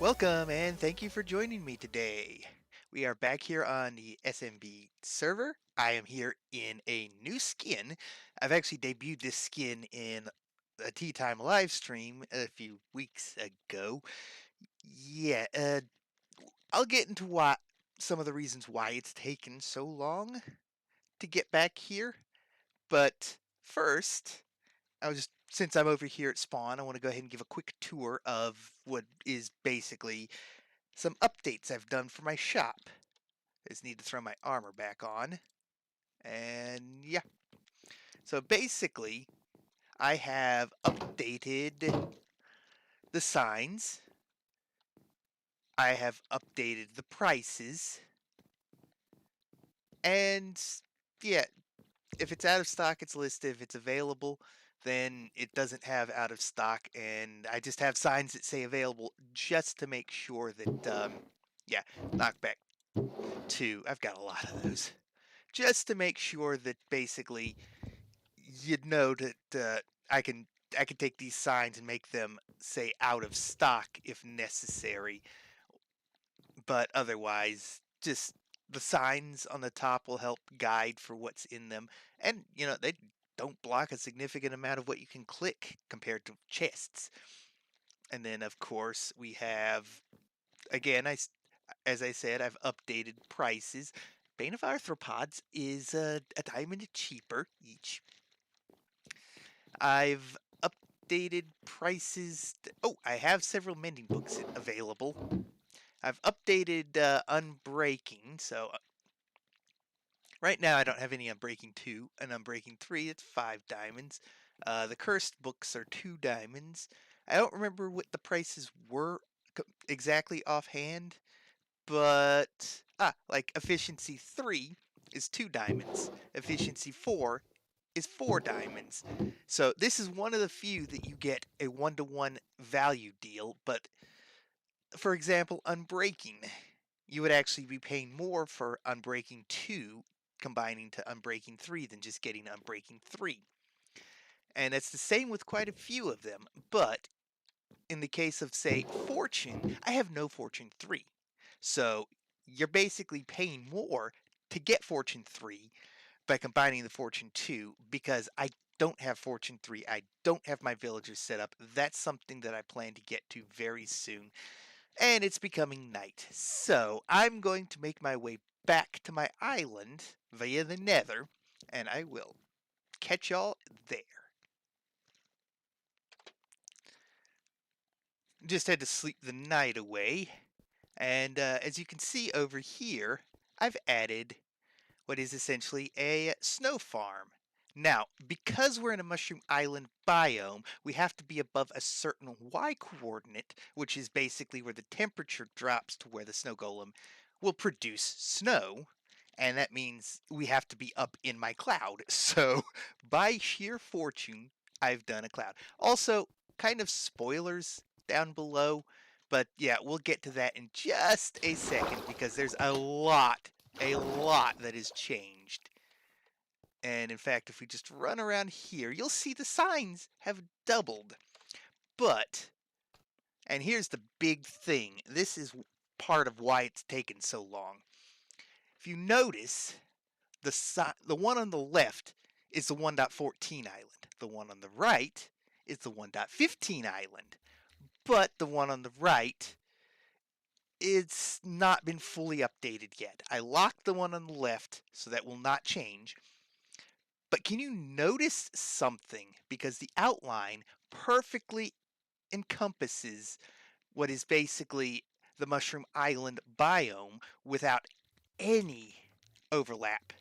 Welcome and thank you for joining me today. We are back here on the SMB server. I am here in a new skin. I've actually debuted this skin in a Tea Time live stream a few weeks ago. Yeah, I'll get into some of the reasons why it's taken so long to get back here. But first, since I'm over here at spawn, I want to go ahead and give a quick tour of what is basically some updates I've done for my shop. I just need to throw my armor back on. And yeah. So basically, I have updated the signs. I have updated the prices. And yeah, if it's out of stock, it's listed. If it's available, then it doesn't have out of stock. And I just have signs that say available just to make sure that, yeah, knockback 2. I've got a lot of those. Just to make sure that basically you'd know that I can take these signs and make them say out of stock if necessary, but otherwise just the signs on the top will help guide for what's in them, and they don't block a significant amount of what you can click compared to chests. And then of course we have, again, as I said, I've updated prices. Bane of Arthropods is a diamond cheaper each. I've updated prices. Oh, I have several mending books available. I've updated Unbreaking, so right now I don't have any Unbreaking 2 and Unbreaking 3. It's 5 diamonds. The Cursed books are 2 diamonds. I don't remember what the prices were exactly offhand, but like Efficiency 3 is 2 diamonds. Efficiency 4 is 4 diamonds. So this is one of the few that you get a 1-to-1 value deal, but for example, Unbreaking, you would actually be paying more for Unbreaking 2 combining to Unbreaking 3 than just getting Unbreaking 3. And it's the same with quite a few of them, but in the case of, say, Fortune, I have no Fortune 3. So you're basically paying more to get Fortune 3 by combining the Fortune 2 because I don't have Fortune 3. I don't have my villagers set up. That's something that I plan to get to very soon. And it's becoming night. So I'm going to make my way back to my island via the nether, and I will catch y'all there. Just had to sleep the night away. And as you can see over here, I've added what is essentially a snow farm. Now, because we're in a mushroom island biome, we have to be above a certain Y coordinate, which is basically where the temperature drops to where the snow golem will produce snow. And that means we have to be up in my cloud. So, by sheer fortune, I've done a cloud. Also, kind of spoilers down below, but yeah, we'll get to that in just a second because there's a lot that has changed. And in fact, if we just run around here, you'll see the signs have doubled. But, and here's the big thing, this is part of why it's taken so long. If you notice, the one on the left is the 1.14 island. The one on the right is the 1.15 island. But the one on the right, it's not been fully updated yet. I locked the one on the left, so that will not change. But can you notice something? Because the outline perfectly encompasses what is basically the Mushroom Island biome without any overlap,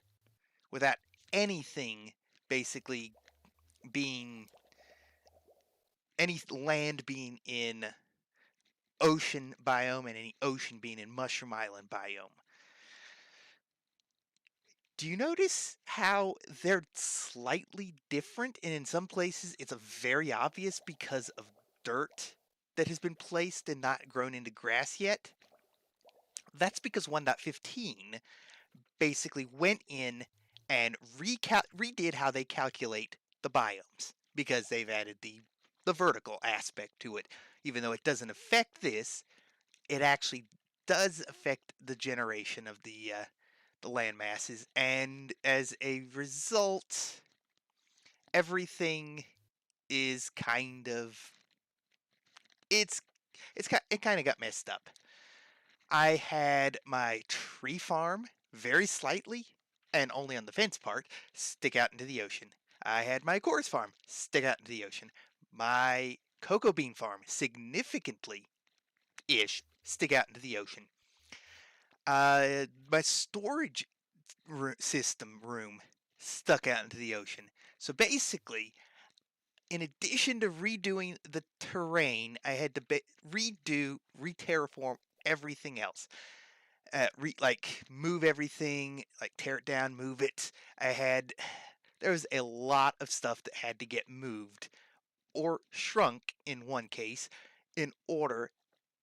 without anything basically being, any land being in ocean biome and any ocean being in Mushroom Island biome. Do you notice how they're slightly different? And in some places, it's a very obvious because of dirt that has been placed and not grown into grass yet. That's because 1.15 basically went in and redid how they calculate the biomes because they've added the vertical aspect to it. Even though it doesn't affect this, it actually does affect the generation of the land masses, and as a result, everything is kind of it's it kind of got messed up. I had my tree farm very slightly, and only on the fence part, stick out into the ocean. I had my chorus farm stick out into the ocean. My cocoa bean farm significantly ish stick out into the ocean. My storage system room stuck out into the ocean. So basically, in addition to redoing the terrain, I had to re-terraform everything else. Like move everything, like tear it down, move it. There was a lot of stuff that had to get moved or shrunk in one case in order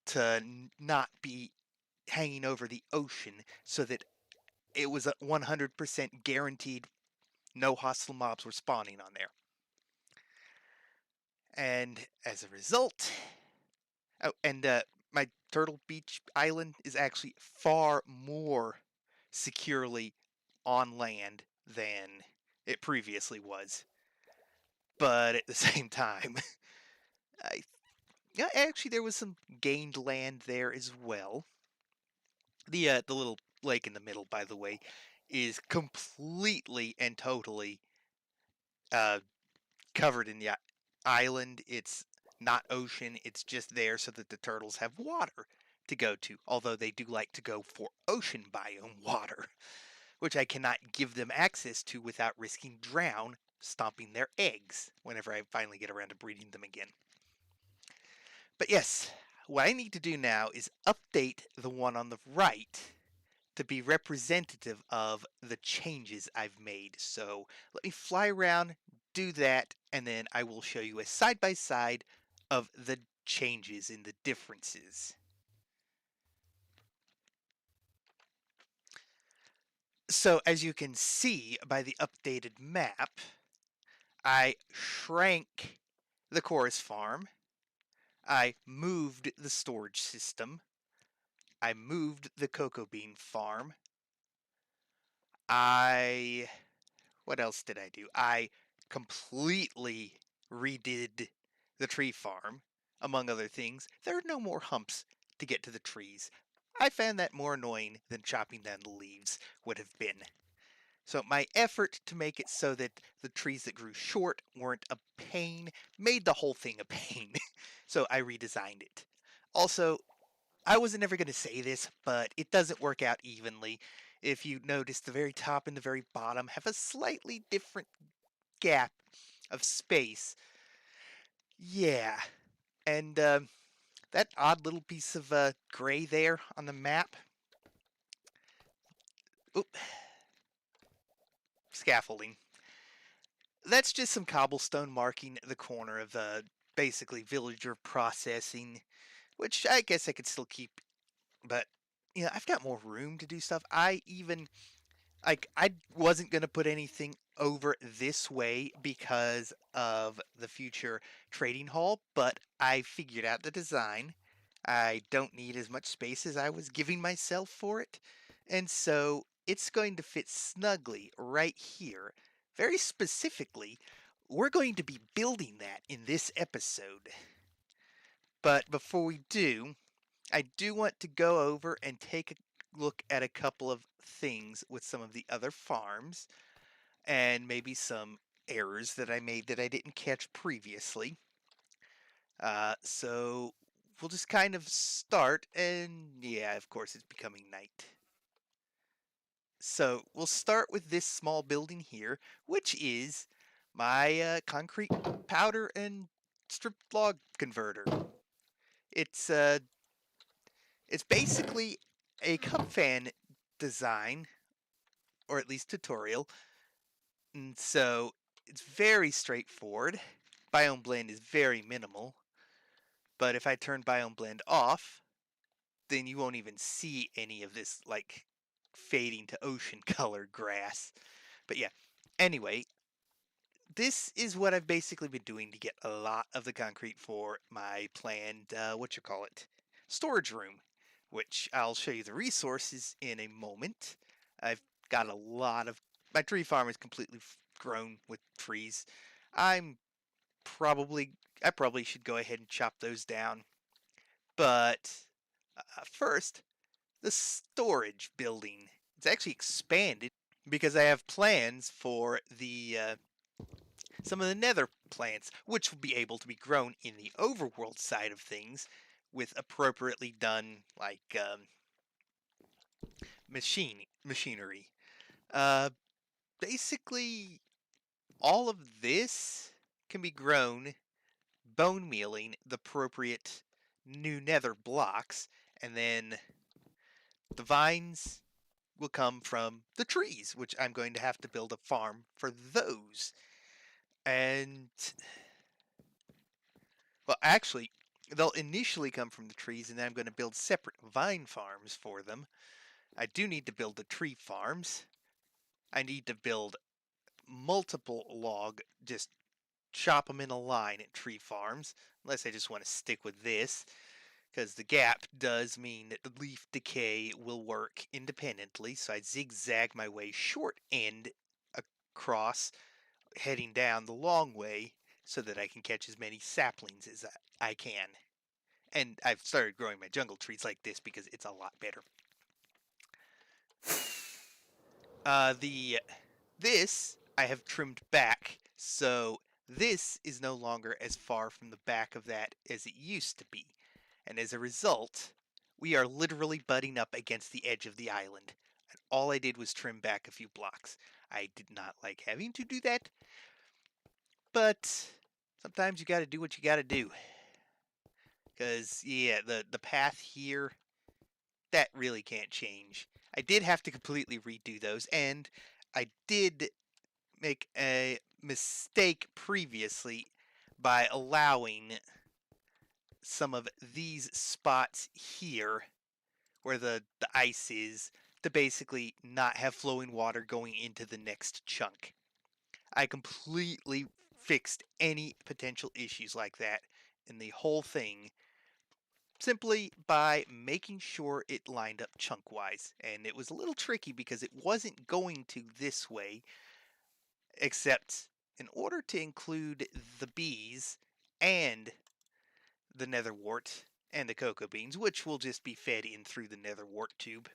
to not be hanging over the ocean, so that it was a 100% guaranteed no hostile mobs were spawning on there. And as a result, oh, and my Turtle Beach island is actually far more securely on land than it previously was. But at the same time, I yeah, actually there was some gained land there as well. The little lake in the middle, by the way, is completely and totally uh, covered in the island. It's not ocean, it's just there so that the turtles have water to go to, although they do like to go for ocean biome water, which I cannot give them access to without risking drown stomping their eggs whenever I finally get around to breeding them again. But yes, what I need to do now is update the one on the right to be representative of the changes I've made. So let me fly around, do that, and then I will show you a side-by-side of the changes and the differences. So as you can see by the updated map, I shrank the chorus farm, I moved the storage system, I moved the cocoa bean farm, what else did I do? I completely redid the tree farm, among other things. There are no more humps to get to the trees. I found that more annoying than chopping down the leaves would have been. So my effort to make it so that the trees that grew short weren't a pain made the whole thing a pain. So I redesigned it. Also, I wasn't ever going to say this, but it doesn't work out evenly. If you notice, the very top and the very bottom have a slightly different gap of space. Yeah, and that odd little piece of gray there on the map. Oop, scaffolding. That's just some cobblestone marking the corner of basically villager processing, which I guess I could still keep, but I've got more room to do stuff. I wasn't going to put anything over this way because of the future trading hall, but I figured out the design. I don't need as much space as I was giving myself for it, and so it's going to fit snugly right here. Very specifically, we're going to be building that in this episode. But before we do, I do want to go over and take a look at a couple of things with some of the other farms and maybe some errors that I made that I didn't catch previously. So we'll just kind of start, and yeah, of course, it's becoming night. So we'll start with this small building here, which is my concrete powder and stripped log converter. It's uh, it's basically a cup fan design, or at least tutorial, and so it's very straightforward. Biome blend is very minimal, but if I turn biome blend off, then you won't even see any of this like fading to ocean color grass. But yeah, anyway, this is what I've basically been doing to get a lot of the concrete for my planned, storage room. which I'll show you the resources in a moment. I've got a lot of... My tree farm is completely grown with trees. I probably should go ahead and chop those down. But first, the storage building. It's actually expanded because I have plans for the some of the nether plants, which will be able to be grown in the overworld side of things with appropriately done, like, machinery. Uh, Basically, all of this can be grown bone mealing the appropriate new nether blocks, and then the vines will come from the trees, which I'm going to have to build a farm for those. And, well, actually, they'll initially come from the trees, and then I'm going to build separate vine farms for them. I do need to build the tree farms. I need to build multiple log, just chop them in a line at tree farms, unless I just want to stick with this, because the gap does mean that the leaf decay will work independently, so I zigzag my way short end across, heading down the long way, so that I can catch as many saplings as I can. And I've started growing my jungle trees like this because it's a lot better. This I have trimmed back, so this is no longer as far from the back of that as it used to be. And as a result, we are literally butting up against the edge of the island. And all I did was trim back a few blocks. I did not like having to do that, but sometimes you gotta do what you gotta do. Because, yeah, the path here, that really can't change. I did have to completely redo those, and I did make a mistake previously by allowing some of these spots here where the ice is to basically not have flowing water going into the next chunk. I completely fixed any potential issues like that in the whole thing simply by making sure it lined up chunk-wise. And it was a little tricky because it wasn't going to this way, except in order to include the bees and the nether wart and the cocoa beans, which will just be fed in through the nether wart tube,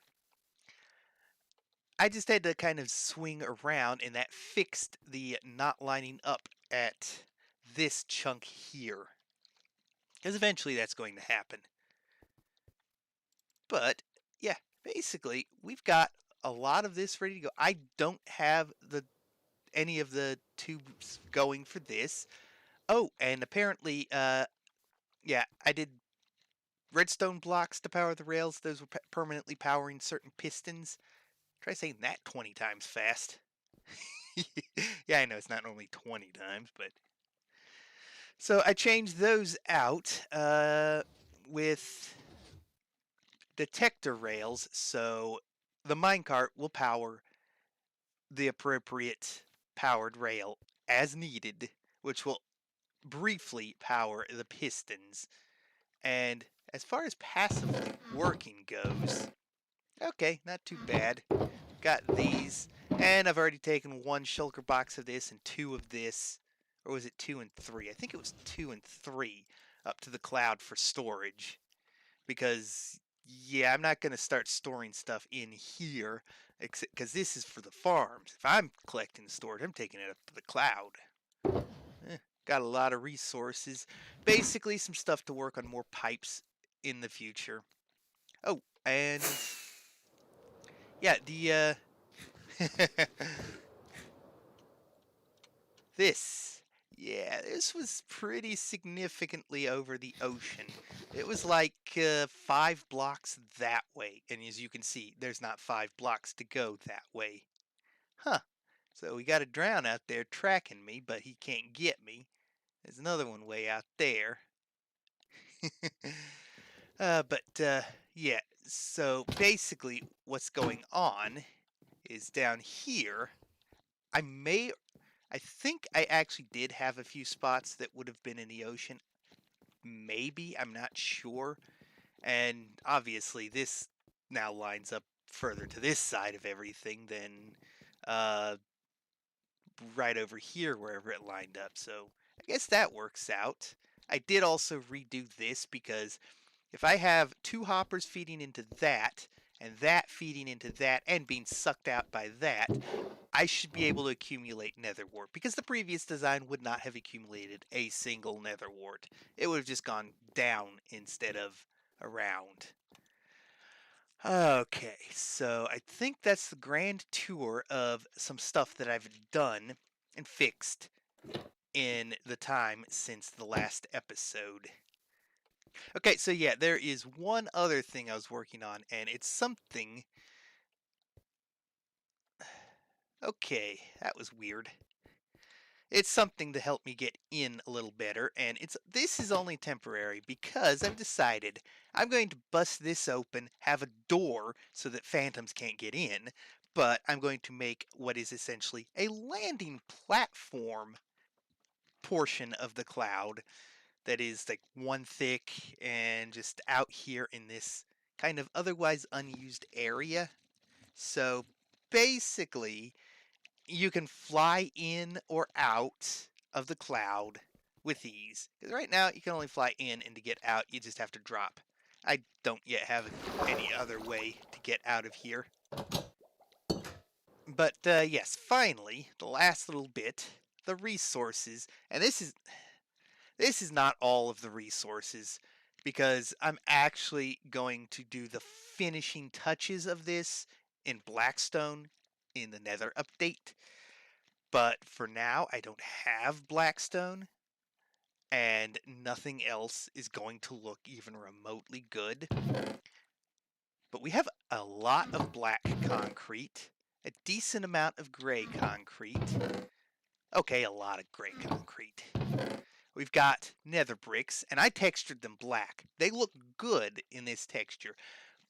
I just had to kind of swing around, and that fixed the not lining up at this chunk here. Because eventually that's going to happen. But, yeah, basically, we've got a lot of this ready to go. I don't have any of the tubes going for this. Oh, and apparently, yeah, I did redstone blocks to power the rails. Those were permanently powering certain pistons. Try saying that 20 times fast. Yeah, I know it's not only 20 times, but... So I changed those out with detector rails, so the minecart will power the appropriate powered rail as needed, which will briefly power the pistons. And as far as passively working goes, okay, not too bad. Got these, and I've already taken one shulker box of this and two of this, or was it 2 and 3? I think it was 2 and 3 up to the cloud for storage, because yeah, I'm not going to start storing stuff in here, because this is for the farms. If I'm collecting storage, I'm taking it up to the cloud. Got a lot of resources. Basically, some stuff to work on more pipes in the future. Oh, and yeah, this was pretty significantly over the ocean. It was like 5 blocks that way, and as you can see, there's not 5 blocks to go that way. Huh. So we got a drown out there tracking me, but he can't get me. There's another one way out there. Yeah, so basically what's going on is down here, I think I actually did have a few spots that would have been in the ocean. Maybe, I'm not sure. And obviously this now lines up further to this side of everything than right over here wherever it lined up. So I guess that works out. I did also redo this because if I have two hoppers feeding into that and that feeding into that and being sucked out by that, I should be able to accumulate nether wart because the previous design would not have accumulated a single nether wart. It would have just gone down instead of around. Okay, so I think that's the grand tour of some stuff that I've done and fixed in the time since the last episode. Okay, so yeah, there is one other thing I was working on, and it's something... Okay, that was weird. It's something to help me get in a little better, and this is only temporary because I've decided I'm going to bust this open, have a door so that phantoms can't get in, but I'm going to make what is essentially a landing platform portion of the cloud that is like one thick and just out here in this kind of otherwise unused area. So basically, you can fly in or out of the cloud with ease. Because right now, you can only fly in, and to get out, you just have to drop. I don't yet have any other way to get out of here. But yes, finally, the last little bit, the resources. And this is not all of the resources, because I'm actually going to do the finishing touches of this in Blackstone in the Nether update. But for now, I don't have Blackstone, and nothing else is going to look even remotely good. But we have a lot of black concrete, a decent amount of gray concrete. Okay, a lot of gray concrete. We've got nether bricks, and I textured them black. They look good in this texture,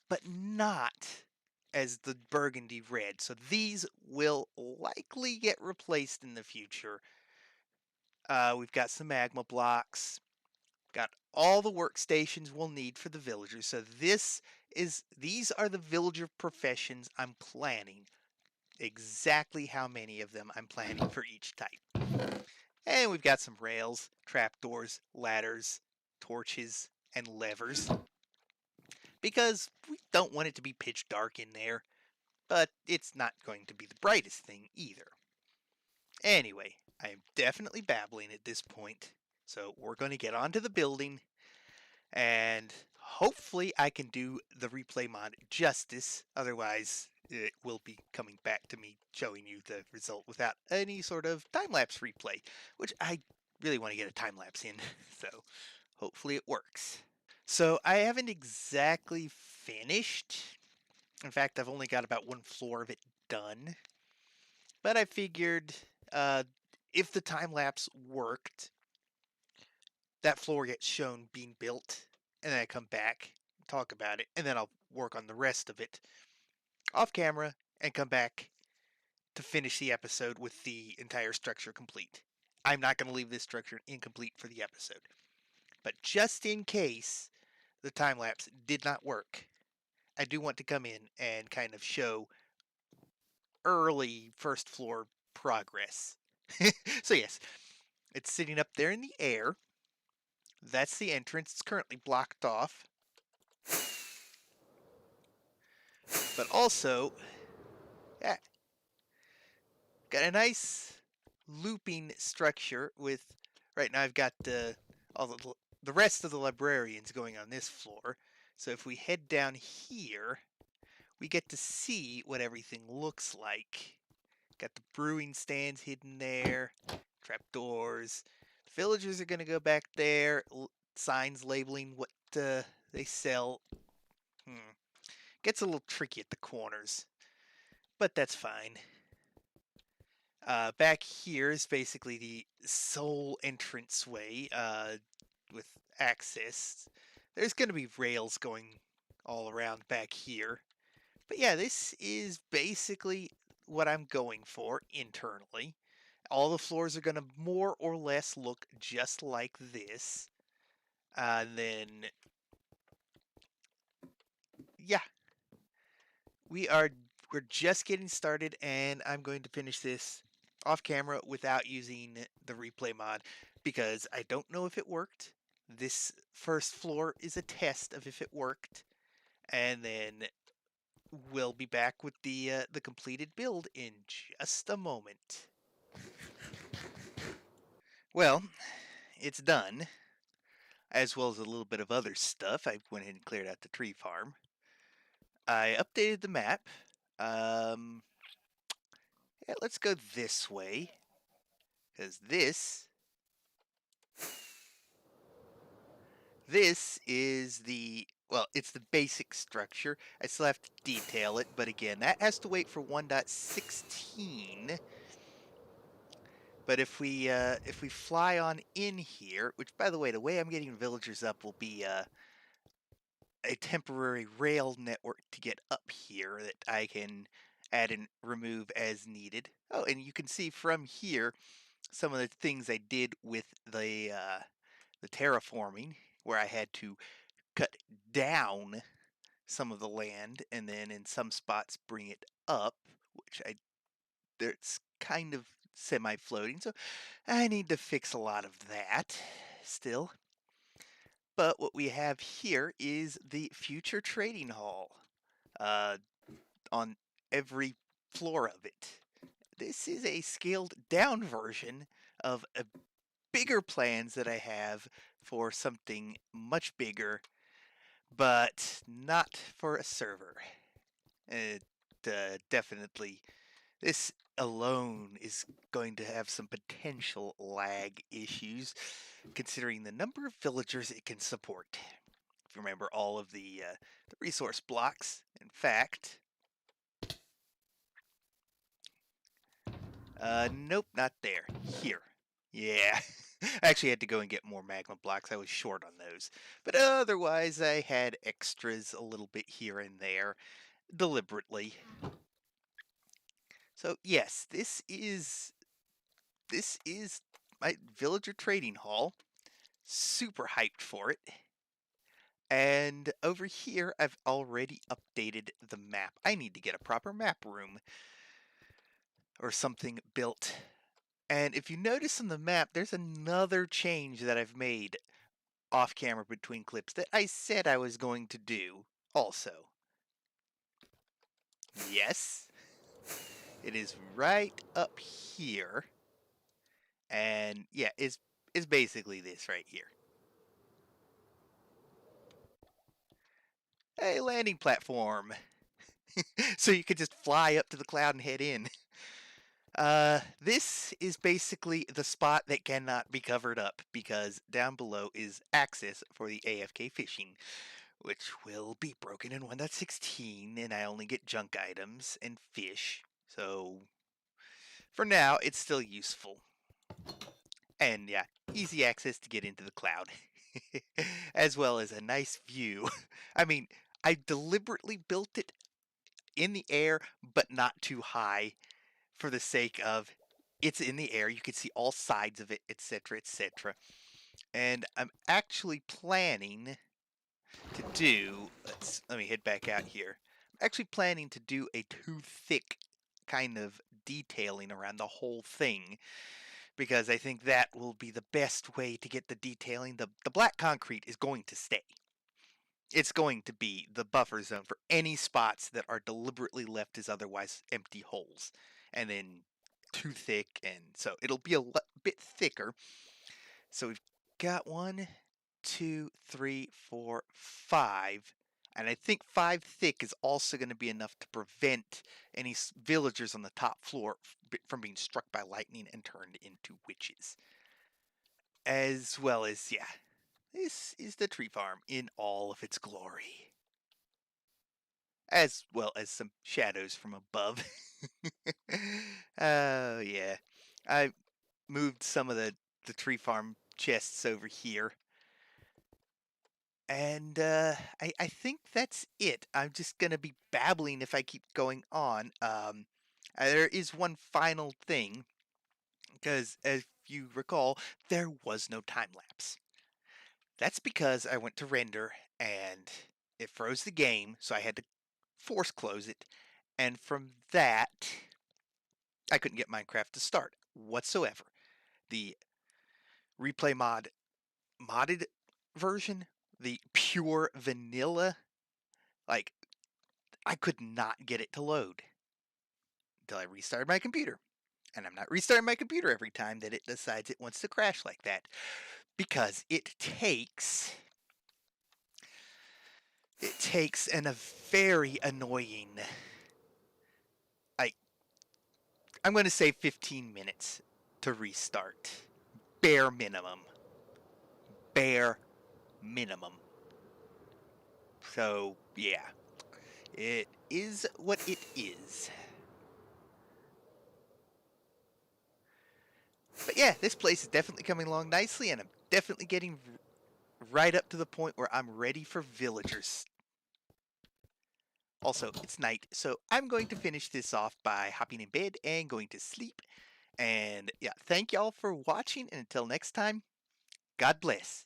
but not as the burgundy red. So these will likely get replaced in the future. We've got some magma blocks. Got all the workstations we'll need for the villagers. So these are the villager professions I'm planning. Exactly how many of them I'm planning for each type. And we've got some rails, trapdoors, ladders, torches, and levers. Because we don't want it to be pitch dark in there, but it's not going to be the brightest thing either. Anyway, I am definitely babbling at this point, so we're going to get onto the building, and hopefully I can do the replay mod justice. Otherwise, it will be coming back to me showing you the result without any sort of time-lapse replay, which I really want to get a time-lapse in, so hopefully it works. So I haven't exactly finished. In fact, I've only got about one floor of it done. But I figured if the time-lapse worked, that floor gets shown being built, and then I come back, talk about it, and then I'll work on the rest of it off camera and come back to finish the episode with the entire structure complete. I'm not going to leave this structure incomplete for the episode. But just in case the time-lapse did not work, I do want to come in and kind of show early first floor progress. So yes, it's sitting up there in the air. That's the entrance. It's currently blocked off. But also, yeah, got a nice looping structure with, right now I've got all the rest of the librarians going on this floor. So if we head down here, we get to see what everything looks like. Got the brewing stands hidden there, trapdoors. Villagers are going to go back there, signs labeling what they sell. Gets a little tricky at the corners, but that's fine. Back here is basically the sole entranceway with access. There's going to be rails going all around back here. But yeah, this is basically what I'm going for internally. All the floors are going to more or less look just like this. Then yeah, we're just getting started, and I'm going to finish this off camera without using the replay mod because I don't know if it worked. This first floor is a test of if it worked, and then we'll be back with the completed build in just a moment. Well, it's done, as well as a little bit of other stuff. I went ahead and cleared out the tree farm. I updated the map. Yeah, let's go this way, because this is well, it's the basic structure. I still have to detail it, but again, that has to wait for 1.16. But if we fly on in here, which by the way, the way I'm getting villagers up will be a temporary rail network to get up here that I can add and remove as needed. Oh, and you can see from here some of the things I did with the terraforming, where I had to cut down some of the land and then in some spots bring it up, which it's kind of semi-floating, so I need to fix a lot of that still. But what we have here is the future trading hall on every floor of it. This is a scaled down version of a bigger plans that I have for something much bigger, but not for a server. It definitely, this alone is going to have some potential lag issues, considering the number of villagers it can support. If you remember all of the resource blocks, in fact, nope, not there. Here. Yeah. I actually had to go and get more magma blocks. I was short on those. But otherwise, I had extras a little bit here and there, deliberately. So yes, this is my villager trading hall. Super hyped for it. And over here, I've already updated the map. I need to get a proper map room or something built. And if you notice on the map, there's another change that I've made off camera between clips that I said I was going to do also. Yes, it is right up here. And yeah, it's basically this right here. A landing platform. So you could just fly up to the cloud and head in. This is basically the spot that cannot be covered up because down below is access for the AFK fishing, which will be broken in 1.16, and I only get junk items and fish. So for now, it's still useful. And yeah, easy access to get into the cloud, as well as a nice view. I mean, I deliberately built it in the air, but not too high for the sake of it's in the air. You can see all sides of it, etc., etc. And I'm actually planning to do, let me head back out here. I'm actually planning to do a too thick kind of detailing around the whole thing because I think that will be the best way to get the detailing. The black concrete is going to stay. It's going to be the buffer zone for any spots that are deliberately left as otherwise empty holes. And then too thick, and so it'll be a bit thicker. So we've got 1, 2, 3, 4, 5. And I think 5 thick is also going to be enough to prevent any villagers on the top floor from being struck by lightning and turned into witches. As well as, yeah, this is the tree farm in all of its glory. As well as some shadows from above. Oh, yeah. I moved some of the tree farm chests over here. And I think that's it. I'm just going to be babbling if I keep going on. There is one final thing, because as you recall, there was no time lapse. That's because I went to render and it froze the game, so I had to force close it. And from that, I couldn't get Minecraft to start whatsoever. The replay modded version, the pure vanilla, like, I could not get it to load until I restarted my computer. And I'm not restarting my computer every time that it decides it wants to crash like that, because it takes a very annoying, like, I'm going to say 15 minutes to restart. Bare minimum. Bare minimum. So, yeah. It is what it is. But yeah, this place is definitely coming along nicely, and I'm definitely getting right up to the point where I'm ready for villagers. Also, it's night, so I'm going to finish this off by hopping in bed and going to sleep. And yeah, thank y'all for watching, and until next time, God bless.